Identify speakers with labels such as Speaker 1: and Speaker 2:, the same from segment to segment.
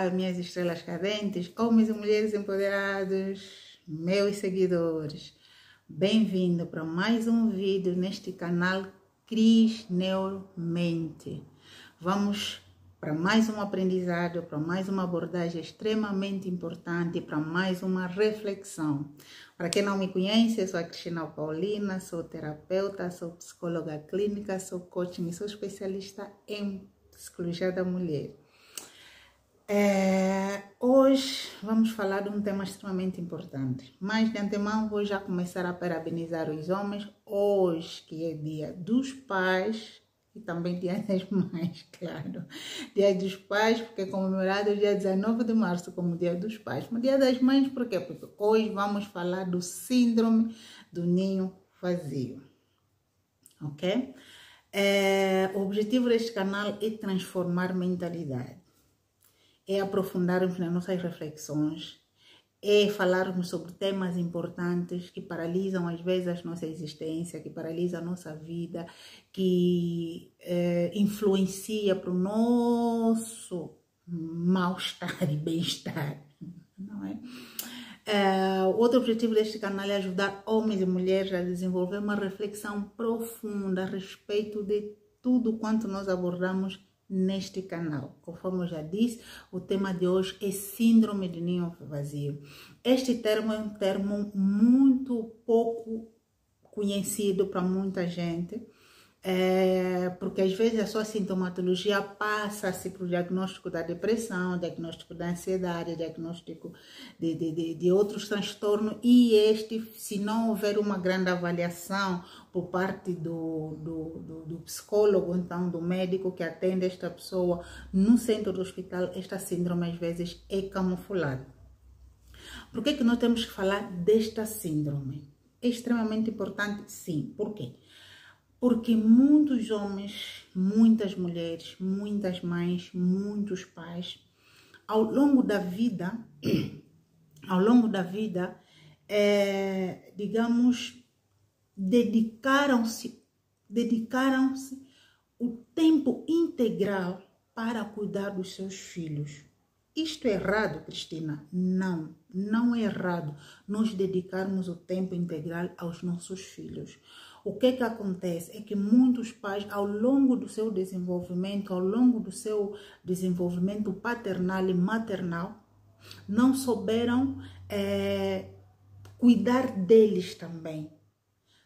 Speaker 1: Olá, minhas estrelas cadentes, homens e mulheres empoderados, meus seguidores. Bem-vindo para mais um vídeo neste canal Cris Neuromente. Vamos para mais um aprendizado, para mais uma abordagem extremamente importante, para mais uma reflexão. Para quem não me conhece, eu sou a Cristina Paulina, sou terapeuta, sou psicóloga clínica, sou coaching e sou especialista em psicologia da mulher. Hoje vamos falar de um tema extremamente importante, mas de antemão vou já começar a parabenizar os homens, hoje que é dia dos pais e também dia das mães, claro, dia dos pais porque é comemorado dia 19 de março como dia dos pais, mas dia das mães por quê? Porque hoje vamos falar do síndrome do ninho vazio, ok? O objetivo deste canal é transformar mentalidade. É aprofundarmos nas nossas reflexões, é falarmos sobre temas importantes que paralisam às vezes a nossa existência, que paralisam a nossa vida, que influencia para o nosso mal-estar e bem-estar, não é? Outro objetivo deste canal é ajudar homens e mulheres a desenvolver uma reflexão profunda a respeito de tudo quanto nós abordamos neste canal. Conforme eu já disse, o tema de hoje é síndrome de ninho vazio. Este termo é um termo muito pouco conhecido para muita gente, porque às vezes a sua sintomatologia passa-se para o diagnóstico da depressão, diagnóstico da ansiedade, diagnóstico de outros transtornos, e se não houver uma grande avaliação por parte do psicólogo, então do médico que atende esta pessoa no centro do hospital, esta síndrome às vezes é camuflada. Por que nós temos que falar desta síndrome? É extremamente importante, sim. Por quê? Porque muitos homens, muitas mulheres, muitas mães, muitos pais, ao longo da vida, digamos, dedicaram-se o tempo integral para cuidar dos seus filhos. Isto é errado, Cristina? Não, não é errado nós dedicarmos o tempo integral aos nossos filhos. O que acontece é que muitos pais, ao longo do seu desenvolvimento, paternal e maternal, não souberam cuidar deles também,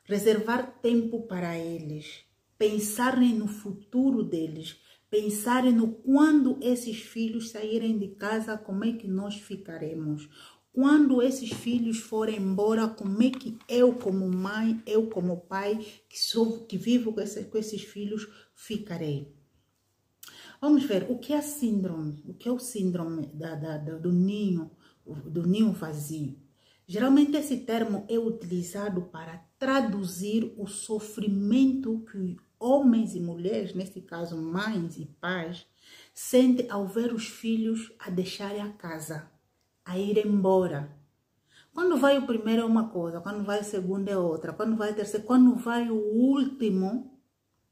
Speaker 1: reservar tempo para eles, pensarem no futuro deles, pensarem no quando esses filhos saírem de casa, como é que nós ficaremos. Quando esses filhos forem embora, como é que eu como mãe, eu como pai, que vivo com esses filhos, ficarei? Vamos ver o que é síndrome, o que é o síndrome do ninho vazio. Geralmente esse termo é utilizado para traduzir o sofrimento que homens e mulheres, nesse caso mães e pais, sentem ao ver os filhos a deixarem a casa, a ir embora. Quando vai o primeiro é uma coisa, quando vai o segundo é outra, quando vai o terceiro, quando vai o último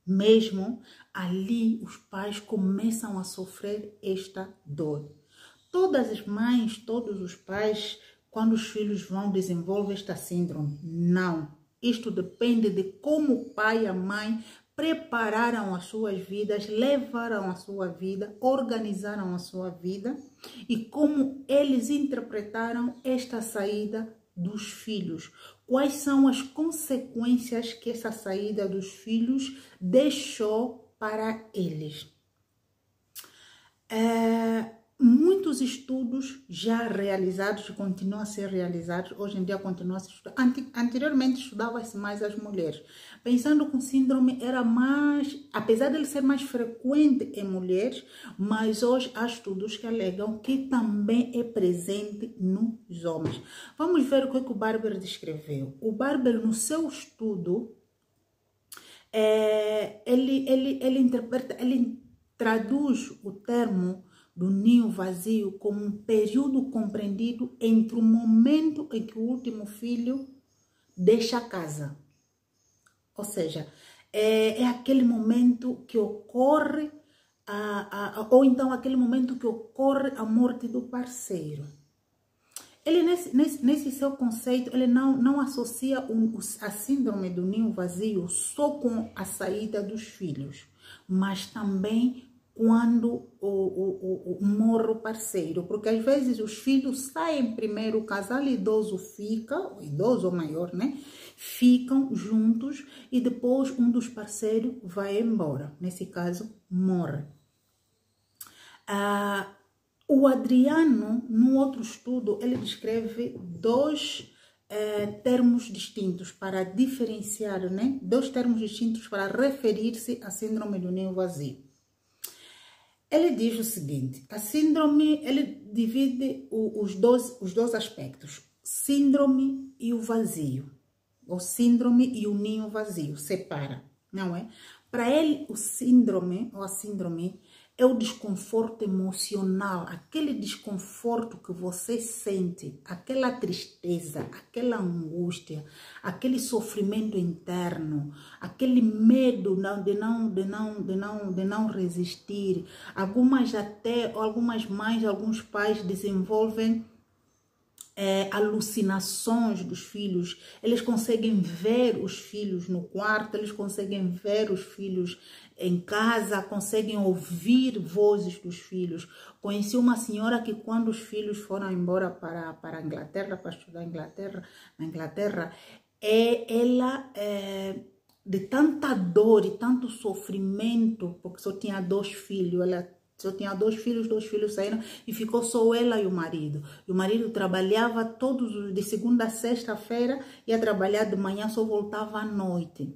Speaker 1: mesmo, ali os pais começam a sofrer esta dor. Todas as mães, todos os pais, quando os filhos desenvolver esta síndrome? Não. Isto depende de como o pai e a mãe prepararam as suas vidas, levaram a sua vida, organizaram a sua vida e como eles interpretaram esta saída dos filhos. Quais são as consequências que essa saída dos filhos deixou para eles? Muitos estudos já realizados e continuam a ser realizados, hoje em dia continuam a ser estudados. Anteriormente estudava-se mais as mulheres, pensando que o síndrome era mais, apesar de ele ser mais frequente em mulheres, mas hoje há estudos que alegam que também é presente nos homens. Vamos ver o que o Barber descreveu. O Barber, no seu estudo, ele traduz o termo do ninho vazio como um período compreendido entre o momento em que o último filho deixa a casa. Ou seja, é aquele momento que ocorre ou então aquele momento que ocorre a morte do parceiro. Ele, nesse seu conceito, ele não associa a síndrome do ninho vazio só com a saída dos filhos, mas também quando morre o parceiro, porque às vezes os filhos saem primeiro, o casal idoso fica, o idoso ou maior, né? Ficam juntos e depois um dos parceiros vai embora, nesse caso morre. O Adriano, no outro estudo, ele descreve dois termos distintos para diferenciar, né? Dois termos distintos para referir-se à síndrome do ninho vazio. Ele diz o seguinte, a síndrome, ele divide os dois aspectos, síndrome e o vazio, ou síndrome e o ninho vazio, separa, não é? Para ele, o síndrome, ou a síndrome, é o desconforto emocional, aquele desconforto que você sente, aquela tristeza, aquela angústia, aquele sofrimento interno, aquele medo de não resistir. Algumas mães, alguns pais desenvolvem alucinações dos filhos, eles conseguem ver os filhos no quarto, eles conseguem ver os filhos em casa, conseguem ouvir vozes dos filhos. Conheci uma senhora que quando os filhos foram embora para a Inglaterra, para estudar na Inglaterra, ela de tanta dor e tanto sofrimento, porque só tinha 2 filhos, ela só tinha 2 filhos saíram e ficou só ela e o marido. E o marido trabalhava de segunda a sexta-feira, ia trabalhar de manhã, só voltava à noite.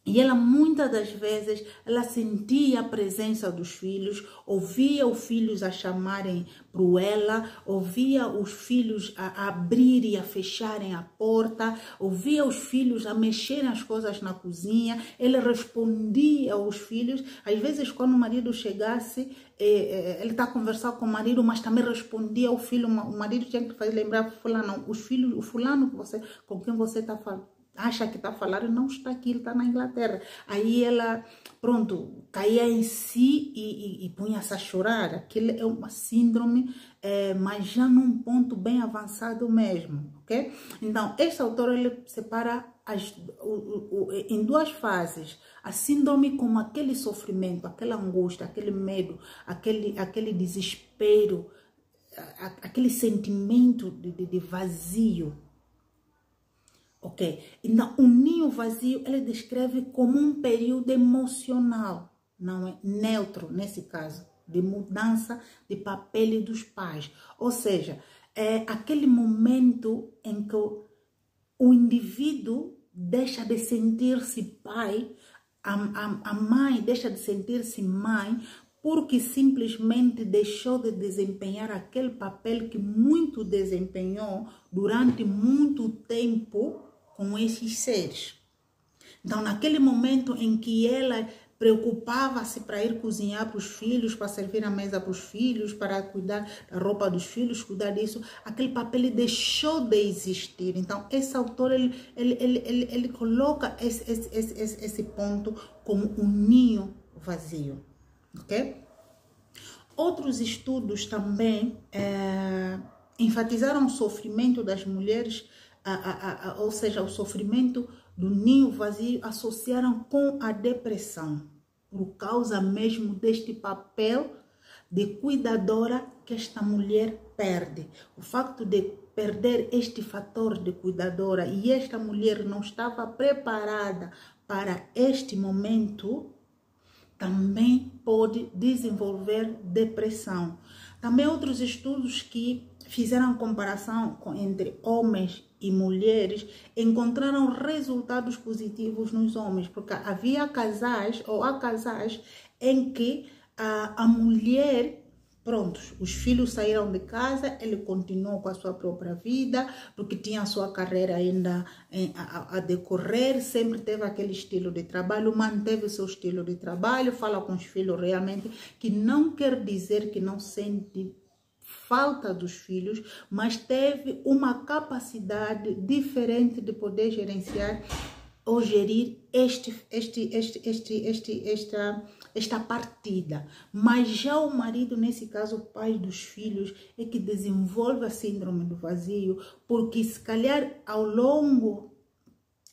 Speaker 1: E ela, muitas das vezes, ela sentia a presença dos filhos, ouvia os filhos a chamarem para ela, ouvia os filhos a abrir e a fecharem a porta, ouvia os filhos a mexerem as coisas na cozinha, ele respondia aos filhos. Às vezes, quando o marido chegasse, ele está a conversar com o marido, mas também respondia ao filho. O marido tinha que fazer lembrar, fulano, os filhos, o fulano com quem você está falando, acha que está falando, não está aqui, ele está na Inglaterra. Aí ela, pronto, caía em si e punha-se a chorar. Aquilo é uma síndrome, mas já num ponto bem avançado mesmo, ok? Então, este autor, ele separa em 2 fases. A síndrome como aquele sofrimento, aquela angústia, aquele medo, aquele desespero, aquele sentimento de vazio. Ok, então o ninho vazio ele descreve como um período emocional, não é neutro nesse caso, de mudança de papel dos pais. Ou seja, é aquele momento em que o indivíduo deixa de sentir-se pai, a mãe deixa de sentir-se mãe, porque simplesmente deixou de desempenhar aquele papel que muito desempenhou durante muito tempo com esses seres. Então, naquele momento em que ela preocupava-se para ir cozinhar para os filhos, para servir a mesa para os filhos, para cuidar da roupa dos filhos, cuidar disso, aquele papel deixou de existir. Então, esse autor, ele coloca esse ponto como um ninho vazio, ok? Outros estudos também enfatizaram o sofrimento das mulheres, ou seja, o sofrimento do ninho vazio, associaram com a depressão, por causa mesmo deste papel de cuidadora que esta mulher perde. O facto de perder este fator de cuidadora e esta mulher não estava preparada para este momento, também pode desenvolver depressão. Também outros estudos que fizeram comparação entre homens e mulheres encontraram resultados positivos nos homens, porque havia casais ou há casais em que a mulher, prontos, os filhos saíram de casa, ele continuou com a sua própria vida, porque tinha a sua carreira ainda a decorrer, sempre teve aquele estilo de trabalho, manteve o seu estilo de trabalho, fala com os filhos realmente, que não quer dizer que não sente falta dos filhos, mas teve uma capacidade diferente de poder gerenciar ou gerir esta partida. Mas já o marido, nesse caso, o pai dos filhos, é que desenvolve a síndrome do vazio, porque se calhar ao longo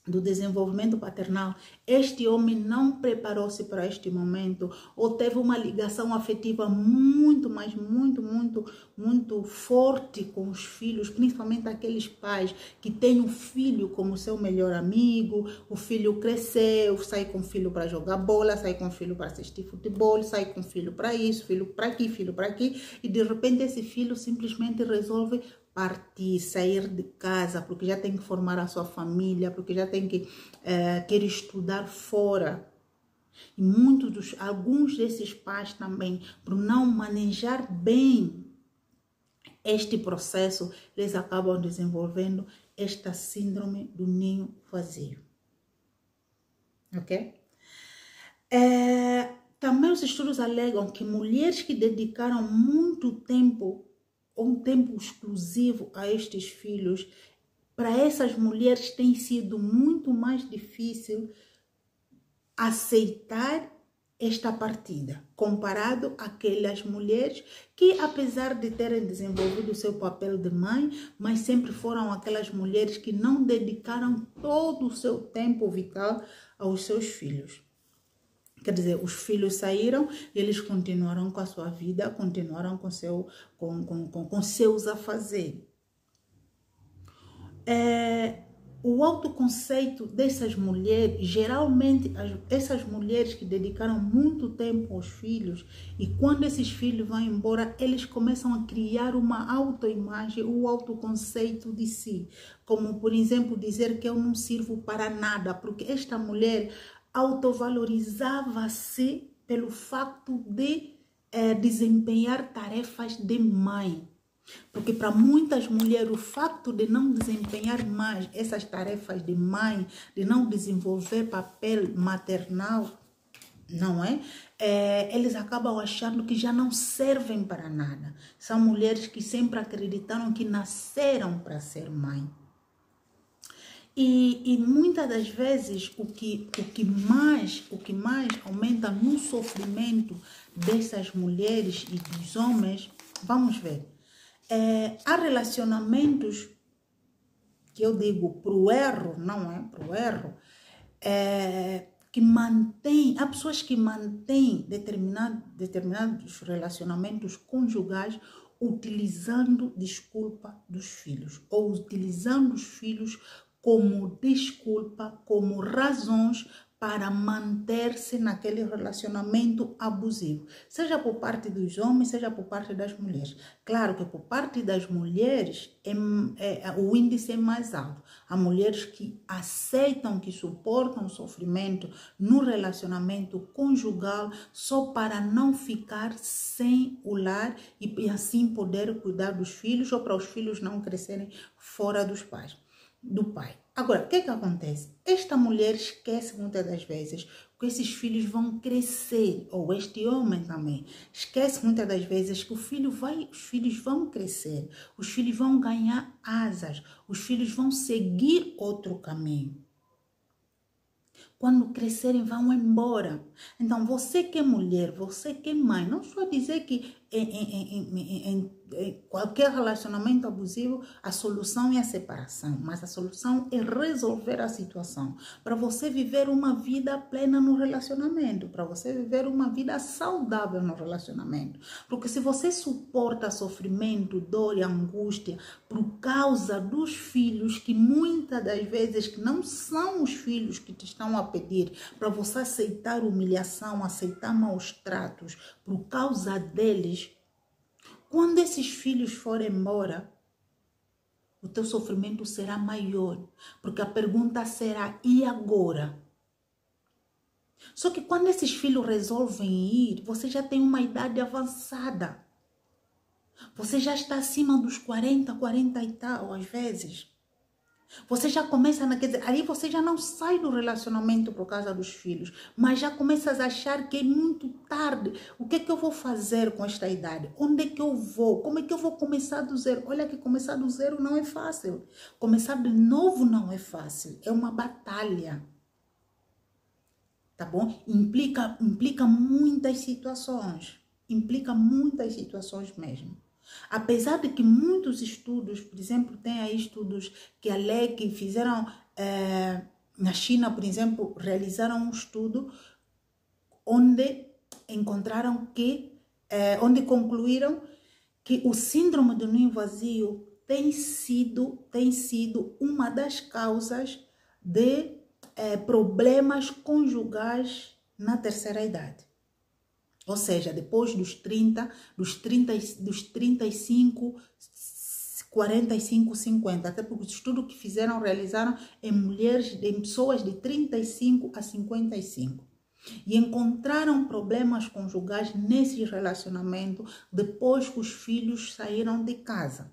Speaker 1: do desenvolvimento paternal, este homem não preparou-se para este momento, ou teve uma ligação afetiva muito forte com os filhos, principalmente aqueles pais que têm o filho como seu melhor amigo. O filho cresceu, sai com o filho para jogar bola, sai com o filho para assistir futebol, sai com o filho para isso, filho para aqui, e de repente esse filho simplesmente resolve partir, sair de casa, porque já tem que formar a sua família, porque já tem que quer estudar fora. E alguns desses pais também, por não manejar bem este processo, eles acabam desenvolvendo esta síndrome do ninho vazio. Ok? Também os estudos alegam que mulheres que dedicaram muito tempo, um tempo exclusivo a estes filhos, para essas mulheres tem sido muito mais difícil aceitar esta partida, comparado àquelas mulheres que, apesar de terem desenvolvido o seu papel de mãe, mas sempre foram aquelas mulheres que não dedicaram todo o seu tempo vital aos seus filhos. Quer dizer, os filhos saíram e eles continuaram com a sua vida, continuaram com seus afazeres. O autoconceito dessas mulheres, geralmente essas mulheres que dedicaram muito tempo aos filhos, e quando esses filhos vão embora, eles começam a criar uma autoimagem, o autoconceito de si. Como, por exemplo, dizer que eu não sirvo para nada, porque esta mulher autovalorizava-se pelo facto de desempenhar tarefas de mãe. Porque para muitas mulheres o facto de não desempenhar mais essas tarefas de mãe, de não desenvolver papel maternal, não é? Eles acabam achando que já não servem para nada. São mulheres que sempre acreditaram que nasceram para ser mãe. E muitas das vezes o que mais aumenta no sofrimento dessas mulheres e dos homens, vamos ver, há relacionamentos que eu digo pro erro, não é? Pro erro, há pessoas que mantêm determinados relacionamentos conjugais utilizando desculpa dos filhos, ou utilizando os filhos como desculpa, como razões para manter-se naquele relacionamento abusivo, seja por parte dos homens, seja por parte das mulheres. Claro que por parte das mulheres o índice é mais alto. Há mulheres que aceitam, que suportam o sofrimento no relacionamento conjugal só para não ficar sem o lar e assim poder cuidar dos filhos, ou para os filhos não crescerem fora do pai. Agora, o que acontece? Esta mulher esquece muitas das vezes que esses filhos vão crescer, ou este homem também esquece muitas das vezes que os filhos vão crescer, os filhos vão ganhar asas, os filhos vão seguir outro caminho. Quando crescerem, vão embora. Então, você que é mulher, você que é mãe, não só dizer que em qualquer relacionamento abusivo, a solução é a separação, mas a solução é resolver a situação. Para você viver uma vida plena no relacionamento, para você viver uma vida saudável no relacionamento. Porque se você suporta sofrimento, dor e angústia por causa dos filhos, que muitas das vezes que não são os filhos que te estão a pedir, para você aceitar humilhação, aceitar maus tratos, por causa deles, quando esses filhos forem embora, o teu sofrimento será maior, porque a pergunta será, e agora? Só que quando esses filhos resolvem ir, você já tem uma idade avançada. Você já está acima dos 40 e tal, às vezes. Você já começa, quer dizer, aí você já não sai do relacionamento por causa dos filhos, mas já começas a achar que é muito tarde. O que é que eu vou fazer com esta idade? Onde é que eu vou? Como é que eu vou começar do zero? Olha que começar do zero não é fácil. Começar de novo não é fácil. É uma batalha. tá bom? Implica muitas situações, implica muitas situações mesmo. Apesar de que muitos estudos, por exemplo, tem aí estudos que alegam, fizeram na China, por exemplo, realizaram um estudo onde encontraram que, onde concluíram que o síndrome do ninho vazio tem sido uma das causas de problemas conjugais na terceira idade. Ou seja, depois dos 30, dos 35, 45, 50. Até porque o estudo que realizaram em mulheres, em pessoas de 35 a 55. E encontraram problemas conjugais nesse relacionamento depois que os filhos saíram de casa.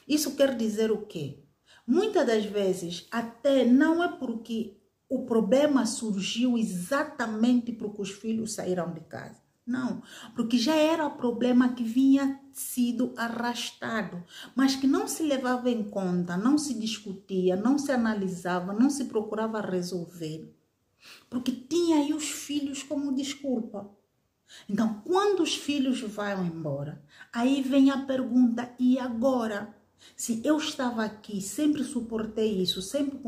Speaker 1: Isso quer dizer o quê? Muitas das vezes, até não é porque o problema surgiu exatamente porque os filhos saíram de casa. Não, porque já era o problema que vinha sido arrastado, mas que não se levava em conta, não se discutia, não se analisava, não se procurava resolver, porque tinha aí os filhos como desculpa. Então, quando os filhos vão embora, aí vem a pergunta, e agora? Se eu estava aqui, sempre suportei isso, sempre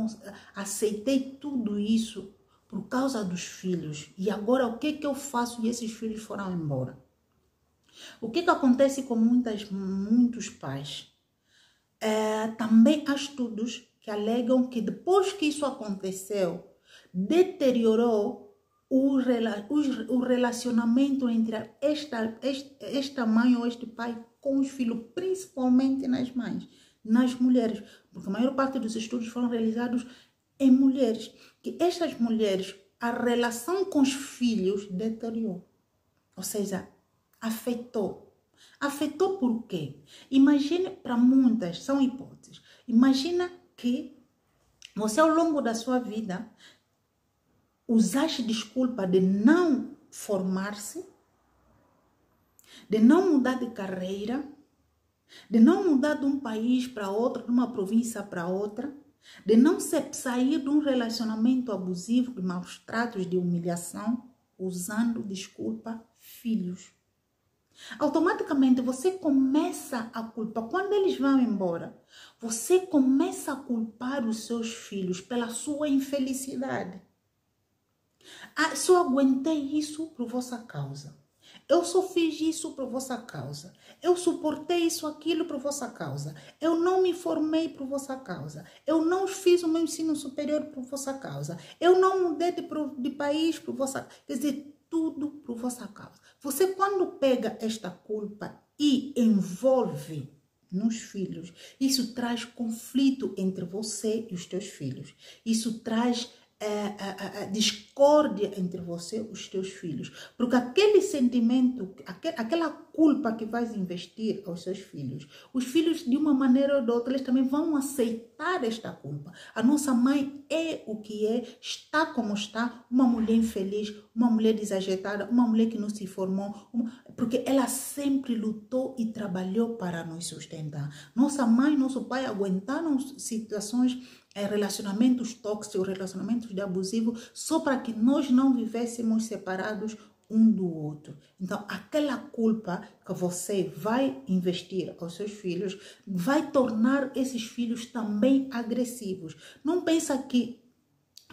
Speaker 1: aceitei tudo isso por causa dos filhos, e agora o que eu faço e esses filhos foram embora? O que acontece com muitos pais? Também há estudos que alegam que depois que isso aconteceu, deteriorou o relacionamento entre esta mãe ou este pai com os filhos, principalmente nas mães, nas mulheres, porque a maior parte dos estudos foram realizados em mulheres, que estas mulheres, a relação com os filhos deteriorou, ou seja, afetou. Afetou por quê? Imagine, para muitas, são hipóteses, imagina que você ao longo da sua vida usaste desculpa de não formar-se, de não mudar de carreira, de não mudar de um país para outro, de uma província para outra, de não sair de um relacionamento abusivo, de maus tratos, de humilhação, usando desculpa filhos. Automaticamente você começa a culpar, quando eles vão embora, você começa a culpar os seus filhos pela sua infelicidade. Só aguentei isso por vossa causa. Eu só fiz isso por vossa causa. Eu suportei isso, aquilo por vossa causa. Eu não me formei por vossa causa. Eu não fiz o meu ensino superior por vossa causa. Eu não mudei de país por vossa causa. Quer dizer, tudo por vossa causa. Você, quando pega esta culpa e envolve nos filhos, isso traz conflito entre você e os teus filhos. Isso traz discórdia entre você e os teus filhos. Porque aquele sentimento, aquela culpa que vais investir aos seus filhos, os filhos, de uma maneira ou de outra, eles também vão aceitar esta culpa. A nossa mãe é o que é, está como está, uma mulher infeliz, uma mulher desajeitada, uma mulher que não se formou, porque ela sempre lutou e trabalhou para nos sustentar. Nossa mãe, nosso pai aguentaram situações, relacionamentos tóxicos, relacionamentos de abusivo, só para que nós não vivêssemos separados um do outro. Então, aquela culpa que você vai investir aos seus filhos vai tornar esses filhos também agressivos. Não pensa que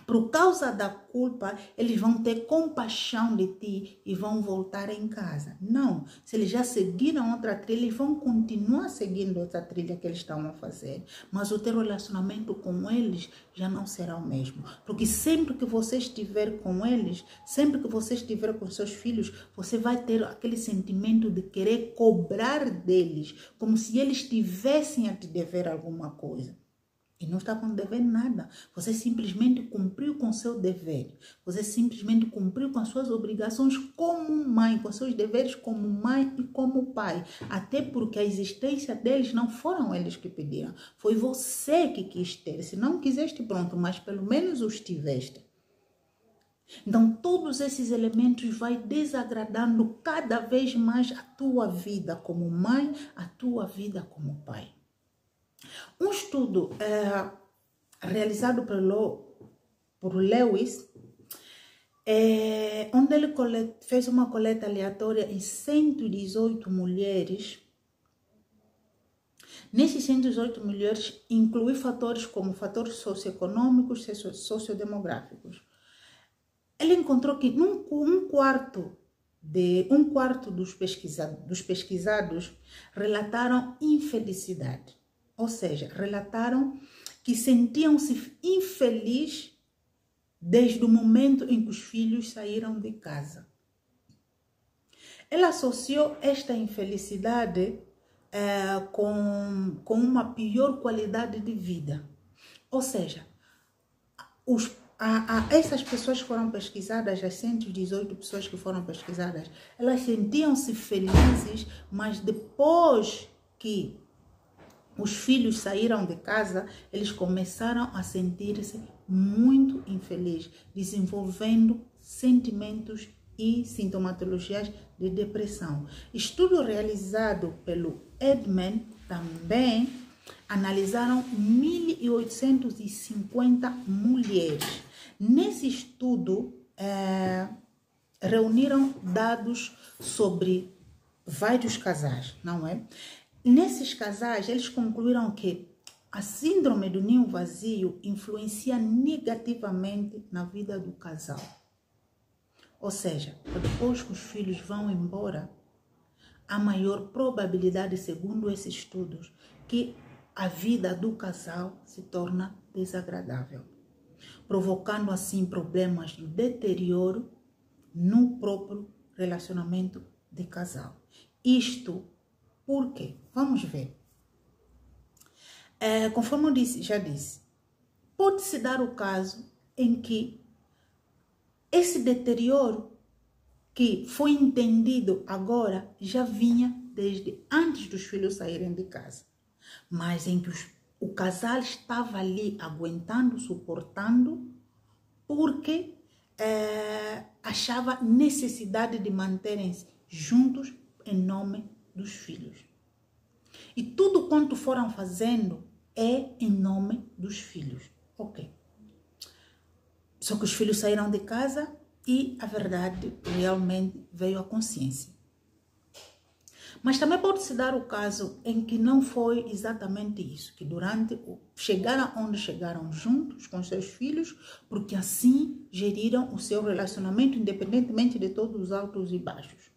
Speaker 1: por causa da culpa, eles vão ter compaixão de ti e vão voltar em casa. Não. Se eles já seguiram outra trilha, eles vão continuar seguindo outra trilha que eles estão a fazer. Mas o teu relacionamento com eles já não será o mesmo. Porque sempre que você estiver com eles, sempre que você estiver com seus filhos, você vai ter aquele sentimento de querer cobrar deles, como se eles tivessem a te dever alguma coisa. E não estavam devendo nada. Você simplesmente cumpriu com seu dever. Você simplesmente cumpriu com as suas obrigações como mãe, com seus deveres como mãe e como pai. Até porque a existência deles não foram eles que pediram. Foi você que quis ter. Se não quiseste, pronto, mas pelo menos os tiveste. Então, todos esses elementos vai desagradando cada vez mais a tua vida como mãe, a tua vida como pai. Um estudo realizado por Lewis onde ele fez uma coleta aleatória em 118 mulheres. Nesses 118 mulheres, inclui fatores como fatores socioeconômicos e sociodemográficos. Ele encontrou que um quarto dos pesquisados relataram infelicidade, ou seja, relataram que sentiam-se infelizes desde o momento em que os filhos saíram de casa. Ele associou esta infelicidade com uma pior qualidade de vida. Ou seja, essas pessoas que foram pesquisadas, as 118 pessoas que foram pesquisadas, elas sentiam-se felizes, mas depois que os filhos saíram de casa, eles começaram a sentir-se muito infelizes, desenvolvendo sentimentos e sintomatologias de depressão. Estudo realizado pelo Edman também analisaram 1.850 mulheres. Nesse estudo, reuniram dados sobre vários casais, não é? Nesses casais, eles concluíram que a síndrome do ninho vazio influencia negativamente na vida do casal. Ou seja, depois que os filhos vão embora, há maior probabilidade, segundo esses estudos, que a vida do casal se torna desagradável, provocando assim problemas de deterioro no próprio relacionamento de casal. Isto por quê? Vamos ver. Conforme eu já disse, pode-se dar o caso em que esse deterioro que foi entendido agora já vinha desde antes dos filhos saírem de casa, mas em que o casal estava ali aguentando, suportando, porque achava necessidade de manterem-se juntos em nome dos filhos. E tudo quanto foram fazendo é em nome dos filhos. Ok. Só que os filhos saíram de casa e a verdade realmente veio à consciência. Mas também pode-se dar o caso em que não foi exatamente isso, que chegaram onde chegaram juntos com seus filhos, porque assim geriram o seu relacionamento, independentemente de todos os altos e baixos.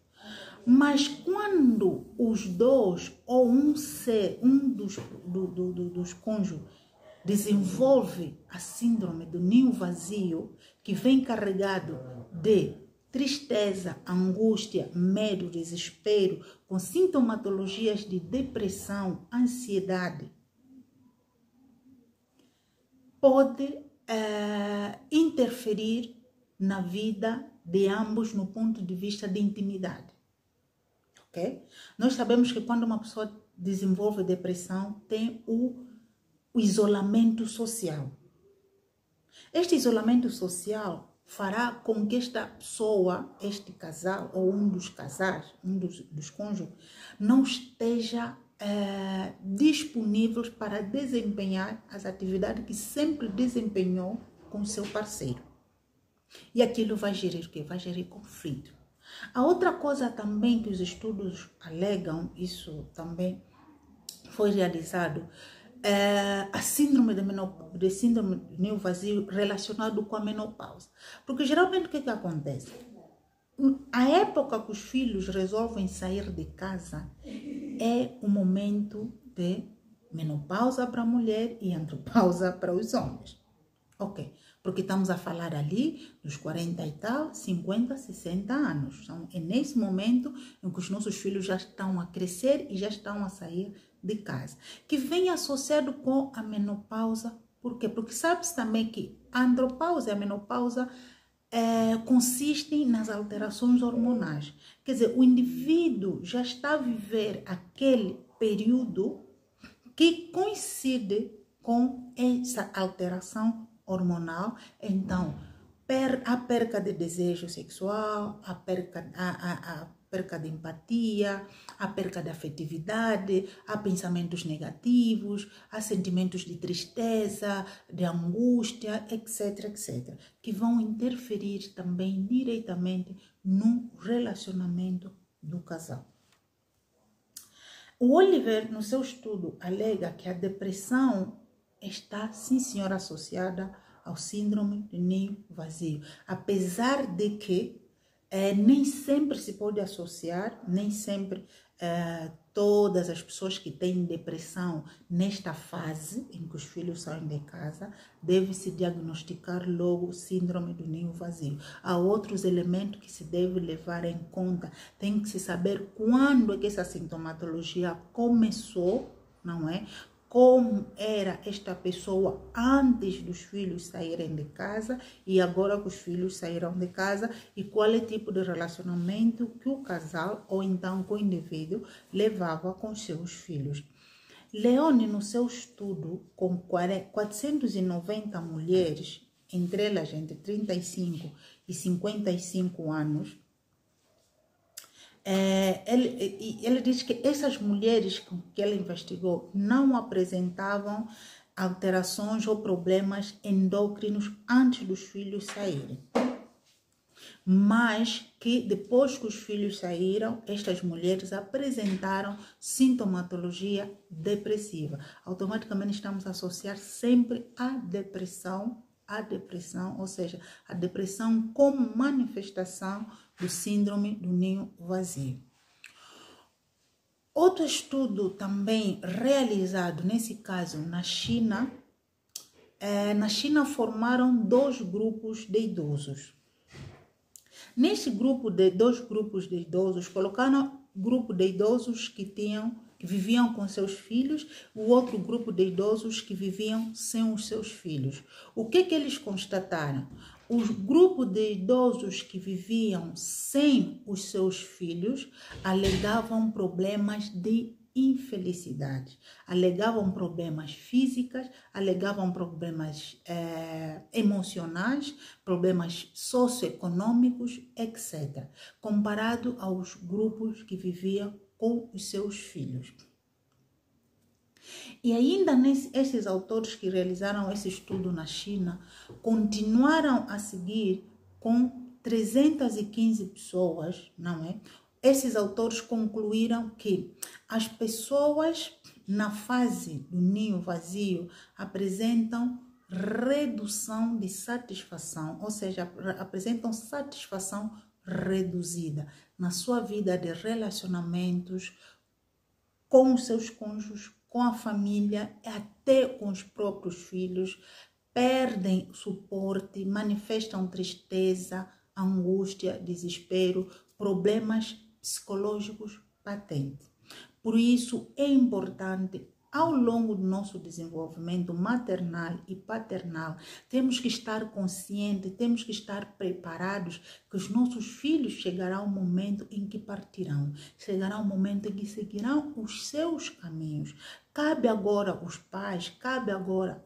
Speaker 1: Mas quando os dois ou um dos cônjuges desenvolve a síndrome do ninho vazio, que vem carregado de tristeza, angústia, medo, desespero, com sintomatologias de depressão, ansiedade, pode interferir na vida de ambos no ponto de vista de intimidade. Okay? Nós sabemos que quando uma pessoa desenvolve depressão, tem o isolamento social. Este isolamento social fará com que esta pessoa, este casal ou um dos casais, um dos cônjuges, não esteja disponível para desempenhar as atividades que sempre desempenhou com seu parceiro. E aquilo vai gerir o quê? Vai gerir conflito. A outra coisa também que os estudos alegam, isso também foi realizado, a síndrome de síndrome do ninho vazio relacionado com a menopausa. Porque geralmente o que acontece? A época que os filhos resolvem sair de casa é o momento de menopausa para a mulher e andropausa para os homens. Ok, porque estamos a falar ali dos 40 e tal, 50, 60 anos. Então, é nesse momento em que os nossos filhos já estão a crescer e já estão a sair de casa. Que vem associado com a menopausa. Por quê? Porque sabe-se também que a andropausa e a menopausa consistem nas alterações hormonais. Quer dizer, o indivíduo já está a viver aquele período que coincide com essa alteração hormonal. Então, a perca de desejo sexual, perca de empatia, a perca de afetividade, há pensamentos negativos, há sentimentos de tristeza, de angústia, etc, etc, que vão interferir também diretamente no relacionamento do casal. O Oliver, no seu estudo, alega que a depressão está, sim senhora, associada ao síndrome do ninho vazio, apesar de que nem sempre se pode associar, nem sempre todas as pessoas que têm depressão nesta fase em que os filhos saem de casa, deve-se diagnosticar logo síndrome do ninho vazio. Há outros elementos que se deve levar em conta. Tem que se saber quando é que essa sintomatologia começou, não é? Como era esta pessoa antes dos filhos saírem de casa e agora que os filhos saíram de casa, e qual é o tipo de relacionamento que o casal ou então que o indivíduo levava com seus filhos. Leone, no seu estudo, com 490 mulheres, entre elas entre 35 e 55 anos, ele diz que essas mulheres que ele investigou não apresentavam alterações ou problemas endócrinos antes dos filhos saírem, mas que depois que os filhos saíram, estas mulheres apresentaram sintomatologia depressiva. Automaticamente estamos a associar sempre a depressão, ou seja, a depressão como manifestação do síndrome do ninho vazio. Outro estudo também realizado, nesse caso na China, formaram 2 grupos de idosos. Neste grupo de 2 grupos de idosos, colocaram grupo de idosos que viviam com seus filhos, o outro grupo de idosos que viviam sem os seus filhos. O que eles constataram? Os grupos de idosos que viviam sem os seus filhos alegavam problemas de infelicidade, alegavam problemas físicos, alegavam problemas emocionais, problemas socioeconômicos, etc., comparado aos grupos que viviam com os seus filhos. E ainda esses autores que realizaram esse estudo na China continuaram a seguir com 315 pessoas, não é? Esses autores concluíram que as pessoas na fase do ninho vazio apresentam redução de satisfação, ou seja, apresentam satisfação reduzida na sua vida de relacionamentos com os seus cônjuges, com a família, até com os próprios filhos, perdem suporte, manifestam tristeza, angústia, desespero, problemas psicológicos patentes. Por isso é importante, ao longo do nosso desenvolvimento maternal e paternal, temos que estar conscientes, temos que estar preparados que os nossos filhos chegará um momento em que partirão, chegará um momento em que seguirão os seus caminhos. Cabe agora aos pais, cabe agora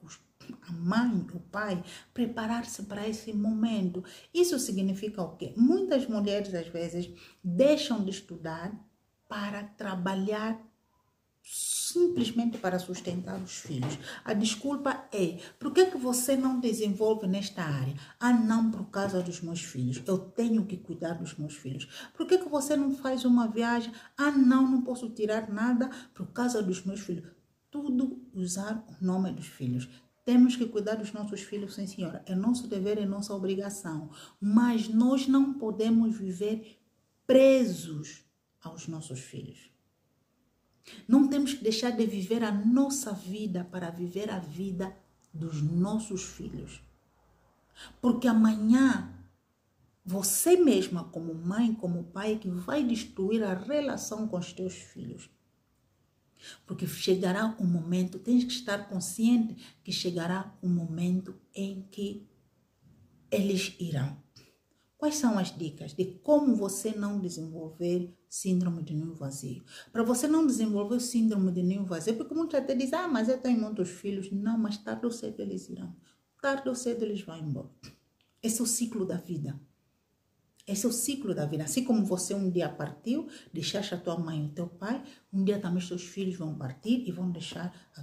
Speaker 1: a mãe, o pai, preparar-se para esse momento. Isso significa o quê? Muitas mulheres, às vezes, deixam de estudar para trabalhar simplesmente para sustentar os filhos. A desculpa é: por que você não desenvolve nesta área? Ah, não, por causa dos meus filhos. Eu tenho que cuidar dos meus filhos. Por que você não faz uma viagem? Ah, não, não posso tirar nada por causa dos meus filhos. Tudo usar o nome dos filhos. Temos que cuidar dos nossos filhos, sim senhora. É nosso dever, é nossa obrigação. Mas nós não podemos viver presos aos nossos filhos. Não temos que deixar de viver a nossa vida para viver a vida dos nossos filhos. Porque amanhã, você mesma, como mãe, como pai, que vai destruir a relação com os teus filhos. Porque chegará um momento, tens que estar consciente que chegará um momento em que eles irão. Quais são as dicas de como você não desenvolver síndrome de ninho vazio? Para você não desenvolver síndrome de ninho vazio, porque muitos até dizem: ah, mas eu tenho muitos filhos. Não, mas tarde ou cedo eles irão. Tarde ou cedo eles vão embora. Esse é o ciclo da vida. Esse é o ciclo da vida. Assim como você um dia partiu, deixaste a tua mãe e o teu pai, um dia também os teus filhos vão partir e vão deixar a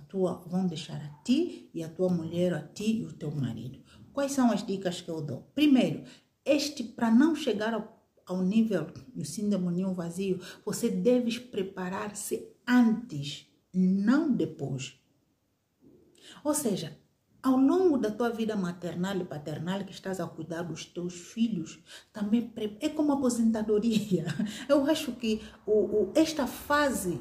Speaker 1: ti e a tua mulher, a ti e o teu marido. Quais são as dicas que eu dou? Primeiro, para não chegar ao nível do síndrome do ninho vazio, você deve preparar-se antes, não depois. Ou seja, ao longo da tua vida maternal e paternal, que estás a cuidar dos teus filhos, também é como aposentadoria. Eu acho que esta fase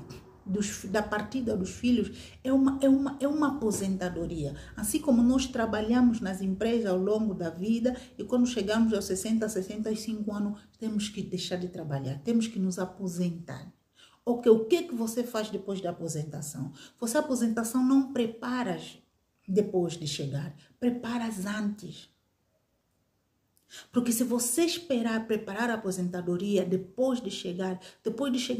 Speaker 1: da partida dos filhos é uma aposentadoria. Assim como nós trabalhamos nas empresas ao longo da vida e quando chegamos aos 60, 65 anos, temos que deixar de trabalhar, temos que nos aposentar. Okay, o que é que você faz depois da aposentação? Você, a aposentação não preparas depois de chegar, preparas antes. Porque se você esperar preparar a aposentadoria depois de chegar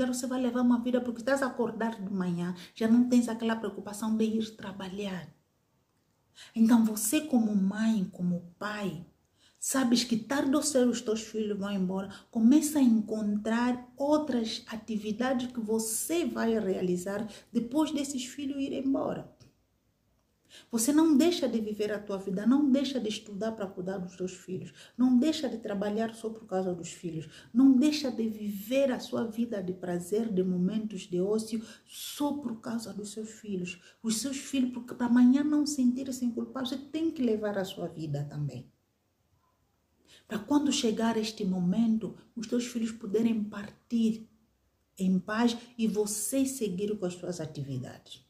Speaker 1: você vai levar uma vida, porque estás a acordar de manhã, já não tens aquela preocupação de ir trabalhar. Então você como mãe, como pai, sabes que tarde ou cedo os teus filhos vão embora, começa a encontrar outras atividades que você vai realizar depois desses filhos irem embora. Você não deixa de viver a tua vida, não deixa de estudar para cuidar dos teus filhos, não deixa de trabalhar só por causa dos filhos, não deixa de viver a sua vida de prazer, de momentos de ócio, só por causa dos seus filhos. Os seus filhos, porque para amanhã não sentir-se culpado, você tem que levar a sua vida também. Para quando chegar este momento, os teus filhos poderem partir em paz e você seguir com as suas atividades.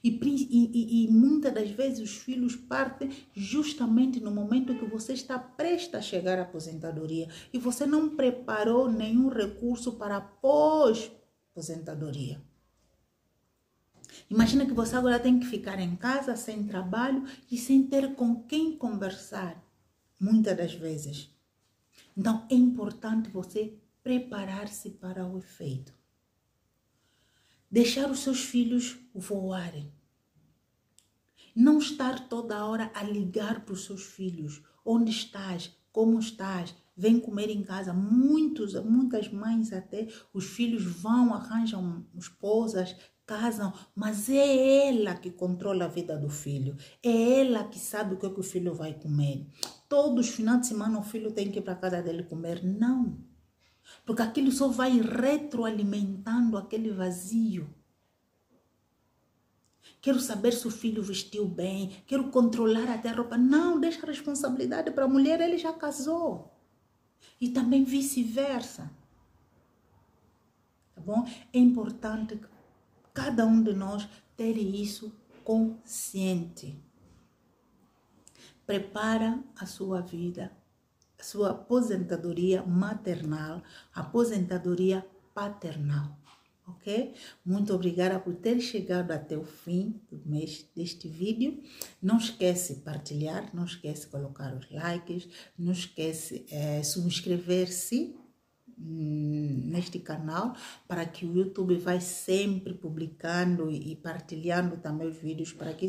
Speaker 1: E muitas das vezes os filhos partem justamente no momento que você está prestes a chegar à aposentadoria e você não preparou nenhum recurso para pós-aposentadoria. Imagina que você agora tem que ficar em casa sem trabalho e sem ter com quem conversar, muitas das vezes. Então é importante você preparar-se para o efeito. Deixar os seus filhos voarem. Não estar toda hora a ligar para os seus filhos. Onde estás? Como estás? Vem comer em casa. Muitas mães até, os filhos vão, arranjam esposas, casam, mas é ela que controla a vida do filho. É ela que sabe o que o filho vai comer. Todos os finais de semana o filho tem que ir para a casa dele comer. Não. Porque aquilo só vai retroalimentando aquele vazio. Quero saber se o filho vestiu bem, quero controlar até a roupa. Não, deixa a responsabilidade para a mulher, ele já casou. E também vice-versa. Tá bom? É importante cada um de nós ter isso consciente. Prepara a sua vida, a sua aposentadoria maternal, aposentadoria paternal, ok? Muito obrigada por ter chegado até o fim do mês deste vídeo. Não esquece de partilhar, não esquece de colocar os likes, não esquece de subscrever-se neste canal, para que o YouTube vai sempre publicando e partilhando também os vídeos, para que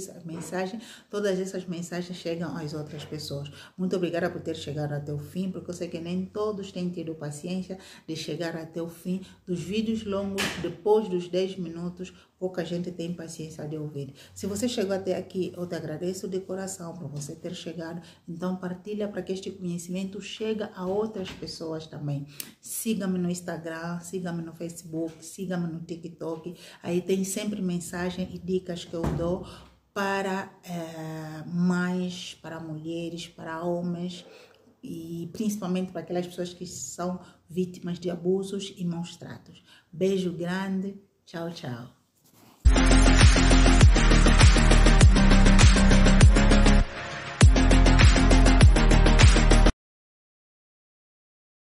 Speaker 1: todas essas mensagens chegam às outras pessoas. Muito obrigada por ter chegado até o fim, porque eu sei que nem todos têm tido paciência de chegar até o fim dos vídeos longos. Depois dos 10 minutos, pouca gente tem paciência de ouvir. Se você chegou até aqui, eu te agradeço de coração por você ter chegado. Então partilha para que este conhecimento chegue a outras pessoas também. Siga-me no Instagram, siga-me no Facebook, siga-me no TikTok. Aí tem sempre mensagem e dicas que eu dou para mães, para mulheres, para homens e principalmente para aquelas pessoas que são vítimas de abusos e maus tratos. Beijo grande, tchau, tchau.